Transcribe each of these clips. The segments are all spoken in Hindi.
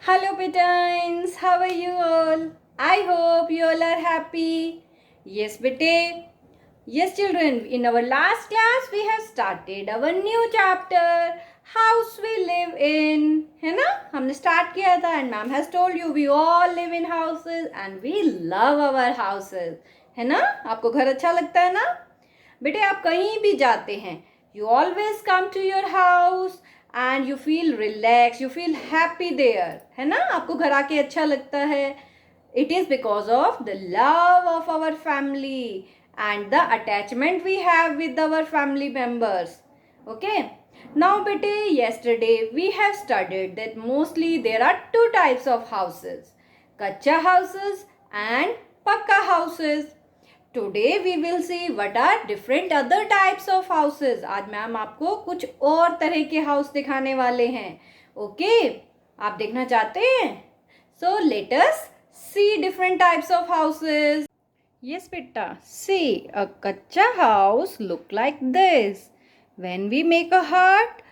Hello, Betines. How are you all? I hope you all are happy. Yes, bete. Yes, children. In our last class, we have started our new chapter, House We Live In. है ना? हमने start किया था and ma'am has told you we all live in houses and we love our houses. है ना? आपको घर अच्छा लगता है ना? बेटे आप कहीं भी जाते हैं, you always come to your house and you feel relaxed, you feel happy there. है ना? आपको घर आके अच्छा लगता है. It is because of the love of our family and the attachment we have with our family members. Okay. Now bete, yesterday we have studied that mostly there are two types of houses, kacha houses and pakka houses. Today we will see what are different other types of houses. आज मैम आपको कुछ और तरह के हाउस दिखाने वाले हैं. ओके, आप देखना चाहते हैं? So let us see different types of houses. Yes, beta. See, a kacha house look like this. When we make a hut,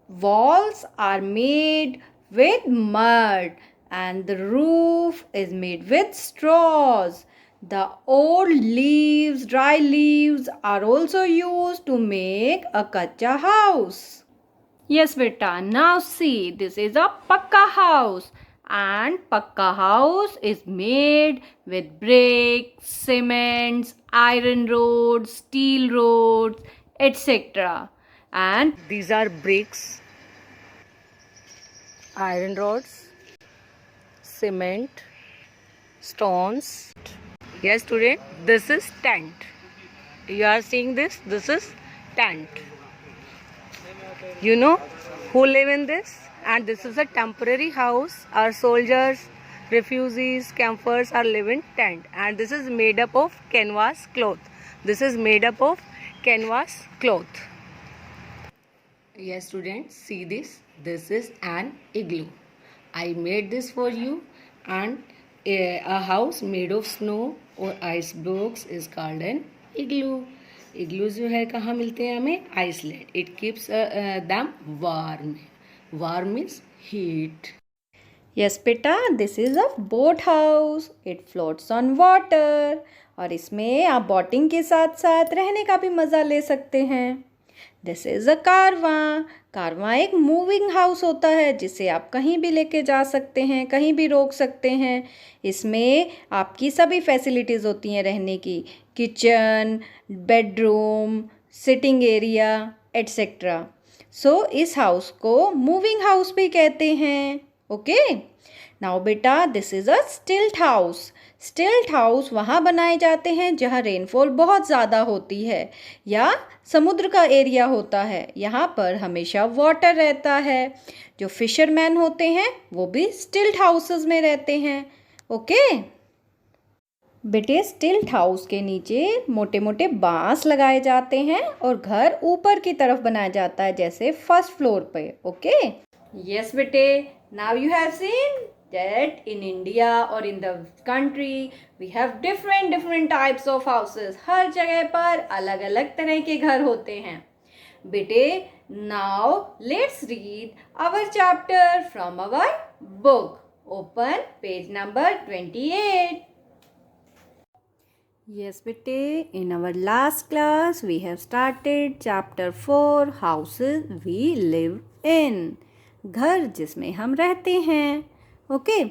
walls are made with mud and the roof is made with straws. The old leaves, dry leaves are also used to make a kacha house. Yes, beta. Now see, this is a pakka house. And pakka house is made with bricks, cements, iron rods, steel rods, etc. And These are bricks, iron rods, cement, stones. Yes, student, this is tent. You are seeing this? This is tent. You know who live in this? And this is a temporary house. Our soldiers, refugees, campers are living tent. And this is made up of canvas cloth. This is made up of canvas cloth. Yes, students, see this. This is an igloo. I made this for you, and a house made of snow or ice blocks is called an igloo. Igloo जो है कहाँ मिलते हैं हमें? Iceland. It keeps them warm. Warm means heat. yes, beta, this is a boat house. It floats on water. और इसमें आप बोटिंग के साथ साथ रहने का भी मज़ा ले सकते हैं. दिस इज़ अ कारवां. कारवां एक मूविंग हाउस होता है जिसे आप कहीं भी लेके जा सकते हैं, कहीं भी रोक सकते हैं. इसमें आपकी सभी फैसिलिटीज़ होती हैं रहने की, kitchen, bedroom, sitting area etcetera. So इस हाउस को मूविंग हाउस भी कहते हैं. ओके. नाउ बेटा, this is a stilt house. स्टिल्ट हाउस वहाँ बनाए जाते हैं जहाँ रेनफॉल बहुत ज़्यादा होती है या समुद्र का एरिया होता है. यहाँ पर हमेशा वाटर रहता है. जो फिशरमैन होते हैं वो भी स्टिल्ट हाउसेस में रहते हैं. ओके. बेटे, स्टिल्ट हाउस के नीचे मोटे मोटे बांस लगाए जाते हैं और घर ऊपर की तरफ बनाया जाता है जैसे फर्स्ट फ्लोर पे. ओके. यस बेटे, now you have seen that in India or in the country we have different types of houses. हर जगह पर अलग अलग तरह के घर होते हैं. बेटे, now let's read our chapter from our book. Open page number 28. Yes, bete, in our last class we have started chapter 4, houses we live in. घर जिसमें हम रहते हैं. Okay,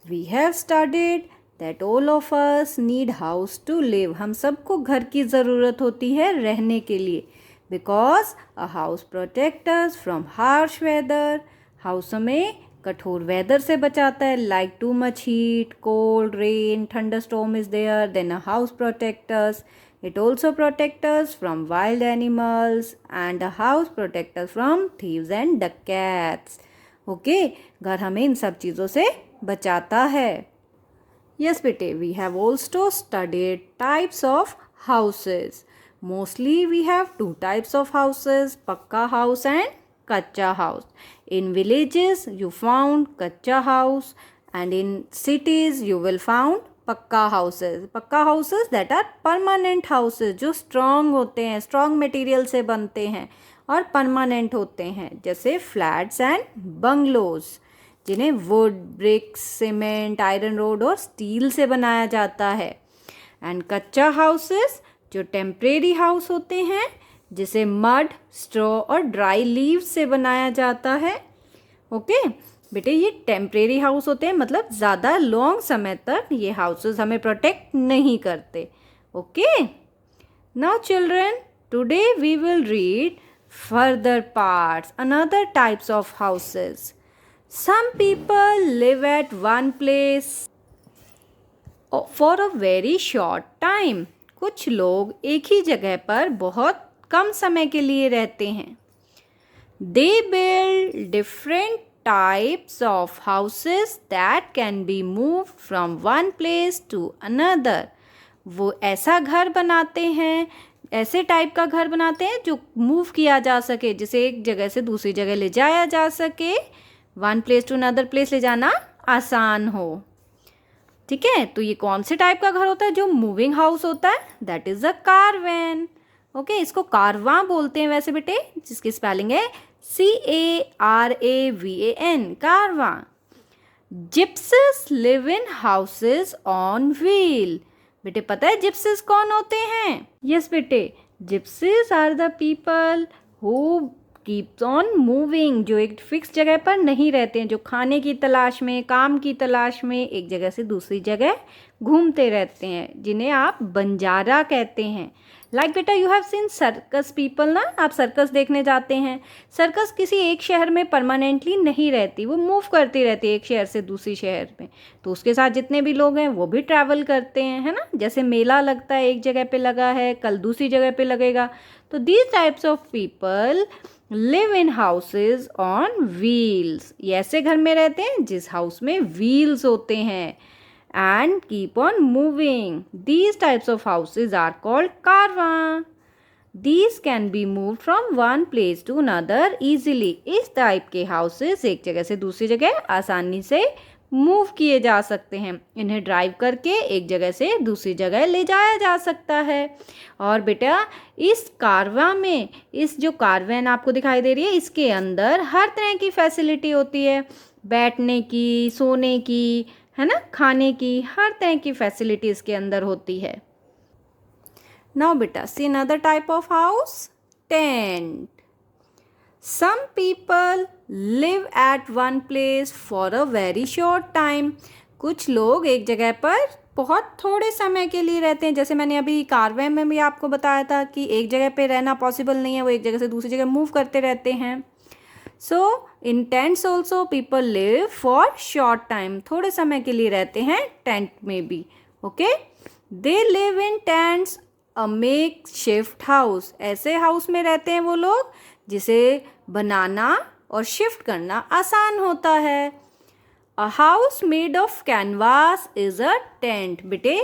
we have studied that all of us need house to live. हम सबको घर की ज़रूरत होती है रहने के लिए. Because a house protects us from harsh weather. House हमें कठोर वेदर से बचाता है. Like too much heat, cold, rain, thunderstorm is there. Then a house protects us. It also protects us from wild animals. And a house protects us from thieves and ducats. Okay, घर हमें इन सब चीज़ों से बचाता है. यस बेटे, we have also studied types of houses. Mostly we have two types of houses, pucca house and kutcha house. In villages you found kutcha house and in cities you will found pucca houses. Pucca houses that are permanent houses जो स्ट्रॉन्ग होते हैं, स्ट्रॉन्ग मटेरियल से बनते हैं और परमानेंट होते हैं जैसे फ्लैट्स एंड बंगलोज. जिन्हें wood, bricks, cement, iron rod और स्टील से बनाया जाता है। एंड कच्चा हाउसेस जो टेम्परेरी हाउस होते हैं, जिसे मड, स्ट्रॉ और ड्राई लीव्स से बनाया जाता है। ओके बेटे, ये टेम्परेरी हाउस होते हैं, मतलब ज़्यादा लॉन्ग समय तक ये हाउसेस हमें प्रोटेक्ट नहीं करते। Okay, now children, today we will read further parts, another types of houses. Some people live at one place for a very short time. कुछ लोग एक ही जगह पर बहुत कम समय के लिए रहते हैं। They build different types of houses that can be moved from one place to another. वो ऐसा घर बनाते हैं, ऐसे टाइप का घर बनाते हैं जो मूव किया जा सके, जिसे एक जगह से दूसरी जगह ले जाया जा सके। One place to another place ले जाना आसान हो। ठीक है, तो ये कौन से टाइप का घर होता है जो मूविंग हाउस होता है? That is a caravan. Okay, इसको कारवां बोलते हैं वैसे बेटे, जिसकी स्पेलिंग है CARAVAN, कारवां। Gypsies live in houses on wheel. बेटे पता है जिप्सिस कौन होते हैं? यस बेटे, gypsies are the people who keeps on moving, जो एक फिक्स जगह पर नहीं रहते हैं, जो खाने की तलाश में, काम की तलाश में एक जगह से दूसरी जगह घूमते रहते हैं, जिन्हें आप बंजारा कहते हैं। लाइक बेटा you have seen circus people ना, आप सर्कस देखने जाते हैं। सर्कस किसी एक शहर में परमानेंटली नहीं रहती, वो मूव करती रहती है एक शहर से दूसरी शहर में। तो उसके साथ जितने भी लोग हैं वो भी ट्रैवल करते हैं, है ना। जैसे मेला लगता है, एक जगह पे लगा है, कल दूसरी जगह पे लगेगा। तो these types of people live in houses on wheels. ये ऐसे घर में रहते हैं जिस हाउस में व्हील्स होते हैं and keep on moving. These types of houses are called Karwaan. These can be moved from one place to another easily. इस टाइप के हाउसेस एक जगह से दूसरी जगह आसानी से मूव किए जा सकते हैं। इन्हें ड्राइव करके एक जगह से दूसरी जगह ले जाया जा सकता है। और बेटा इस कारवां में, इस जो कारवैन आपको दिखाई दे रही है, इसके अंदर हर तरह की फैसिलिटी होती है, बैठने की, सोने की, है ना, खाने की, हर तरह की फैसिलिटी इसके अंदर होती है। नाउ बेटा see another type of house, tent. Some people live at one place for a very short time. कुछ लोग एक जगह पर बहुत थोड़े समय के लिए रहते हैं। जैसे मैंने अभी कारवैन में भी आपको बताया था कि एक जगह पे रहना पॉसिबल नहीं है, वो एक जगह से दूसरी जगह मूव करते रहते हैं। So in tents also people live for short time, थोड़े समय के लिए रहते हैं टेंट में भी। Okay, they live in tents a makeshift house. ऐसे हाउस में रहते हैं वो लोग जिसे बनाना और शिफ्ट करना आसान होता है। A house made of canvas is a tent. बेटे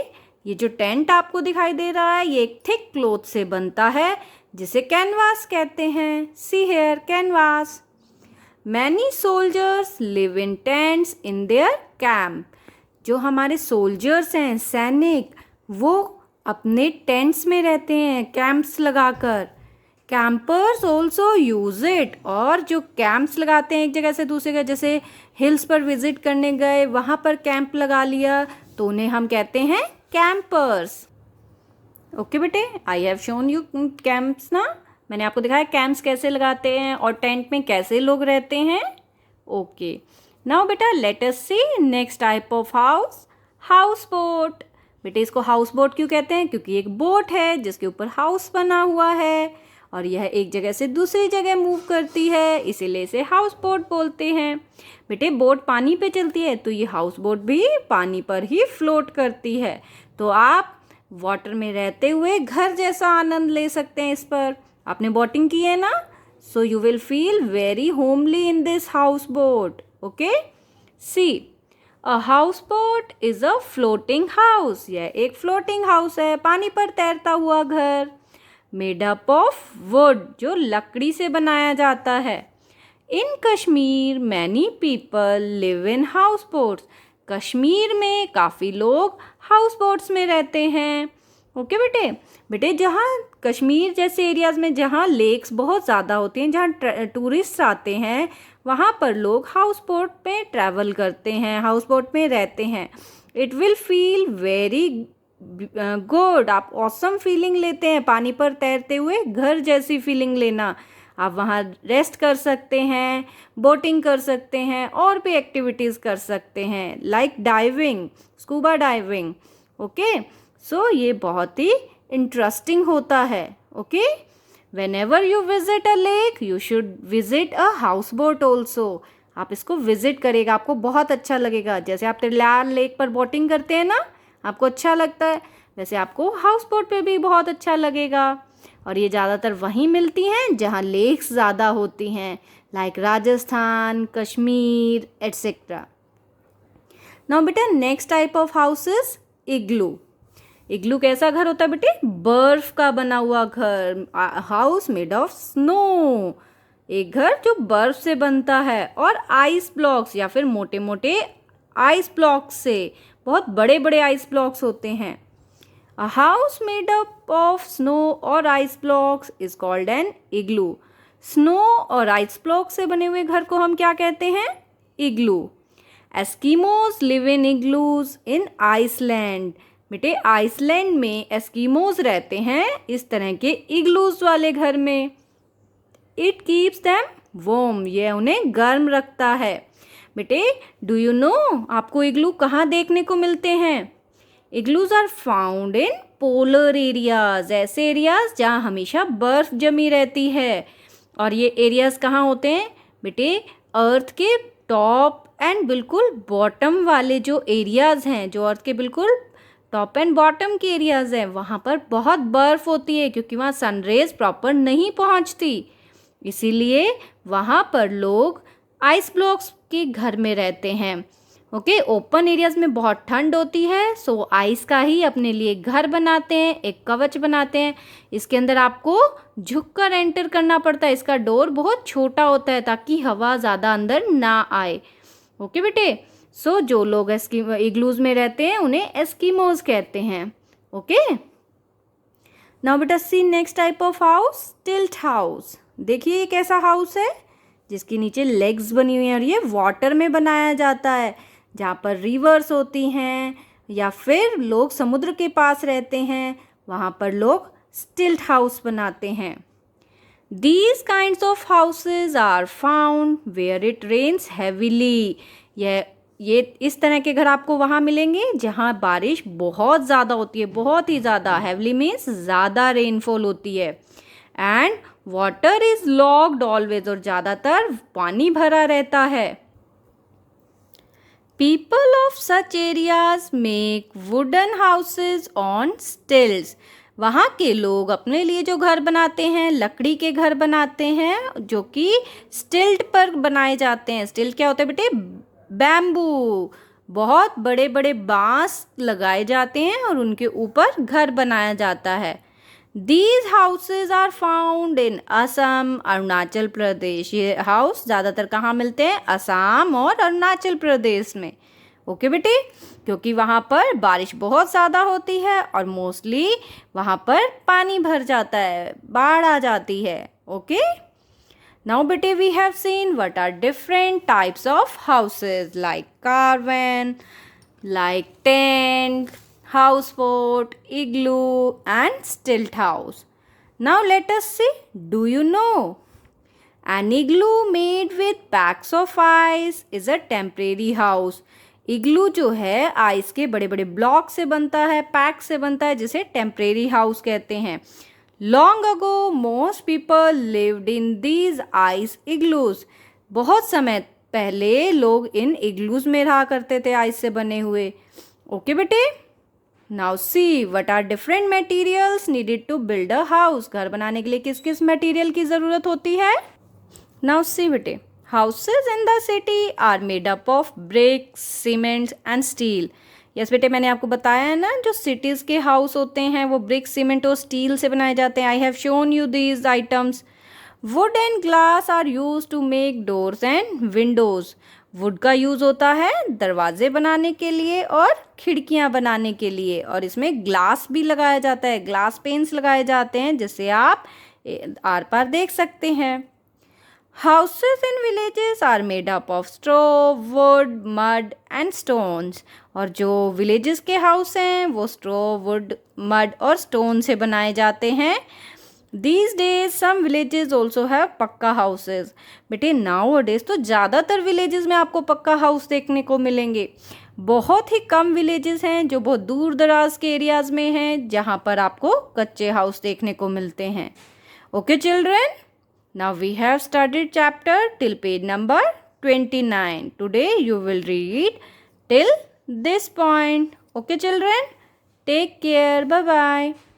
ये जो टेंट आपको दिखाई दे रहा है, ये एक थिक क्लॉथ से बनता है जिसे कैनवास कहते हैं। See here, canvas. Many soldiers live in tents in their camp. जो हमारे सोल्जर्स हैं, सैनिक, वो अपने टेंट्स में रहते हैं कैंप्स लगाकर। Campers also use it. और जो कैंप्स लगाते हैं एक जगह से दूसरी जगह, जैसे हिल्स पर विजिट करने गए, वहाँ पर कैंप लगा लिया, तो उन्हें हम कहते हैं कैंपर्स। ओके बेटे, आई हैव शोन यू कैंप्स ना, मैंने आपको दिखाया कैंप्स कैसे लगाते हैं और टेंट में कैसे लोग रहते हैं। ओके, नाउ बेटा let us see next type of house, house boat. बेटे इसको हाउस बोट क्यों कहते हैं? क्योंकि एक बोट है जिसके ऊपर हाउस बना हुआ है और यह एक जगह से दूसरी जगह मूव करती है, इसीलिए इसे हाउस बोट बोलते हैं। बेटे बोट पानी पे चलती है, तो ये हाउस बोट भी पानी पर ही फ्लोट करती है। तो आप वाटर में रहते हुए घर जैसा आनंद ले सकते हैं इस पर। आपने बोटिंग की है ना, so you will feel very homely in this house boat. Okay, see a house boat is a floating house. यह एक फ्लोटिंग हाउस है, पानी पर तैरता हुआ घर। मेड अप ऑफ वुड, जो लकड़ी से बनाया जाता है। In Kashmir many people live in houseboats. Kashmir में काफ़ी लोग हाउस बोट्स में रहते हैं। ओके बेटे, बेटे जहाँ कश्मीर जैसे एरियाज़ में जहाँ लेक्स बहुत ज़्यादा होती हैं, जहाँ टूरिस्ट आते हैं, वहाँ पर लोग हाउस बोट में ट्रैवल करते हैं, हाउस बोट में रहते हैं। It will feel very good, आप ऑसम फीलिंग लेते हैं पानी पर तैरते हुए, घर जैसी फीलिंग लेना। आप वहाँ रेस्ट कर सकते हैं, बोटिंग कर सकते हैं और भी एक्टिविटीज़ कर सकते हैं like diving, scuba diving. Okay, so ये बहुत ही इंटरेस्टिंग होता है। Okay, whenever you visit a lake you should visit a house boat also. आप इसको विजिट करेगा, आपको बहुत अच्छा लगेगा। जैसे आप तिरलार लेक पर बोटिंग करते हैं ना, आपको अच्छा लगता है, वैसे आपको हाउस बोट पे भी बहुत अच्छा लगेगा। और ये ज़्यादातर वहीं मिलती हैं जहाँ लेक्स ज़्यादा होती हैं, like Rajasthan, Kashmir etcetera. Now बेटा next type of house is igloo. Igloo कैसा घर होता है बेटे? बर्फ का बना हुआ घर, हाउस मेड ऑफ स्नो। एक घर जो बर्फ से बनता है और आइस ब्लॉक्स या फिर मोटे मोटे आइस ब्लॉक्स से, बहुत बड़े बड़े आइस ब्लॉक्स होते हैं। A house made up of snow और ice blocks is called an igloo. Snow और ice blocks से बने हुए घर को हम क्या कहते हैं? Igloo. Eskimos live in igloos in Iceland. बेटे आइसलैंड में एस्कीमोज रहते हैं इस तरह के इग्लूज वाले घर में। It keeps them warm. ये उन्हें गर्म रखता है। बेटे डू यू नो आपको इग्लू कहाँ देखने को मिलते हैं? Igloos are found in polar areas, ऐसे एरियाज जहाँ हमेशा बर्फ जमी रहती है। और ये एरियाज कहाँ होते हैं बेटे? अर्थ के टॉप एंड बिल्कुल बॉटम वाले जो एरियाज हैं, जो अर्थ के बिल्कुल टॉप एंड बॉटम के एरियाज हैं, वहाँ पर बहुत बर्फ होती है क्योंकि वहाँ सनरेज प्रॉपर नहीं पहुँचती। इसीलिए वहाँ पर लोग आइस ब्लॉक्स के घर में रहते हैं। ओके, ओपन एरियाज में बहुत ठंड होती है, सो आइस का ही अपने लिए घर बनाते हैं, एक कवच बनाते हैं। इसके अंदर आपको झुककर एंटर करना पड़ता है, इसका डोर बहुत छोटा होता है ताकि हवा ज़्यादा अंदर ना आए। ओके बेटे, सो जो लोग इग्लूज में रहते हैं उन्हें एस्कीमोज कहते हैं। ओके, नाउ बेटा see next type of house, tilt house. देखिए ये कैसा हाउस है जिसके नीचे लेग्स बनी हुई हैं, और ये वाटर में बनाया जाता है जहाँ पर रिवर्स होती हैं या फिर लोग समुद्र के पास रहते हैं, वहाँ पर लोग स्टिल्ट हाउस बनाते हैं। These kinds of houses are found where it rains heavily. ये इस तरह के घर आपको वहाँ मिलेंगे जहाँ बारिश बहुत ज़्यादा होती है, बहुत ही ज़्यादा। heavily means ज़्यादा रेनफॉल होती है। And water is locked always, और ज़्यादातर पानी भरा रहता है। People of such areas make wooden houses on stilts. वहाँ के लोग अपने लिए जो घर बनाते हैं, लकड़ी के घर बनाते हैं जो कि स्टिल्ट पर बनाए जाते हैं। स्टिल्ट क्या होता है बेटे? बैम्बू। बहुत बड़े बड़े बांस लगाए जाते हैं और उनके ऊपर घर बनाया जाता है। These houses are found in Assam, Arunachal Pradesh. ये हाउस ज़्यादातर कहाँ मिलते हैं? असम और अरुणाचल प्रदेश में। ओके बेटे, क्योंकि वहाँ पर बारिश बहुत ज़्यादा होती है और मोस्टली वहाँ पर पानी भर जाता है, बाढ़ आ जाती है। ओके, नाउ बेटे we have seen what are different types of houses like caravan, like tent, houseboat, igloo and stilt house. Now let us see, do you know? An igloo made with packs of ice is a temporary house. Igloo जो है आइस के बड़े बड़े ब्लॉक से बनता है, पैक से बनता है, जिसे टेम्परेरी हाउस कहते हैं। Long ago most people lived in these ice igloos. बहुत समय पहले लोग इन इग्लूज में रहा करते थे, आइस से बने हुए। ओके बेटे, Now see what are different materials needed to build a house. घर बनाने के लिए किस किस मटेरियल की ज़रूरत होती है? Now see बेटे, houses in the city are made up of bricks, cement and steel. Yes बेटे, मैंने आपको बताया है ना, जो सिटीज़ के हाउस होते हैं वो ब्रिक, सीमेंट और स्टील से बनाए जाते हैं। I have shown you these items. Wood and glass are use to make doors and windows. Wood का यूज़ होता है दरवाजे बनाने के लिए और खिड़कियाँ बनाने के लिए, और इसमें ग्लास भी लगाया जाता है, ग्लास पेन्स लगाए जाते हैं जिससे आप आर पार देख सकते हैं। Houses in villages are made up of straw, wood, mud and stones. और जो villages के house हैं वो straw, wood, mud और stone से बनाए जाते हैं. These days some villages also have पक्का houses. बेटे nowadays तो ज़्यादातर villages में आपको पक्का house देखने को मिलेंगे. बहुत ही कम villages हैं जो बहुत दूर दराज के एरियाज में हैं जहाँ पर आपको कच्चे house देखने को मिलते हैं. Okay children? Now we have studied chapter till page number 29. Today you will read till this point. Okay children? Take care. Bye bye.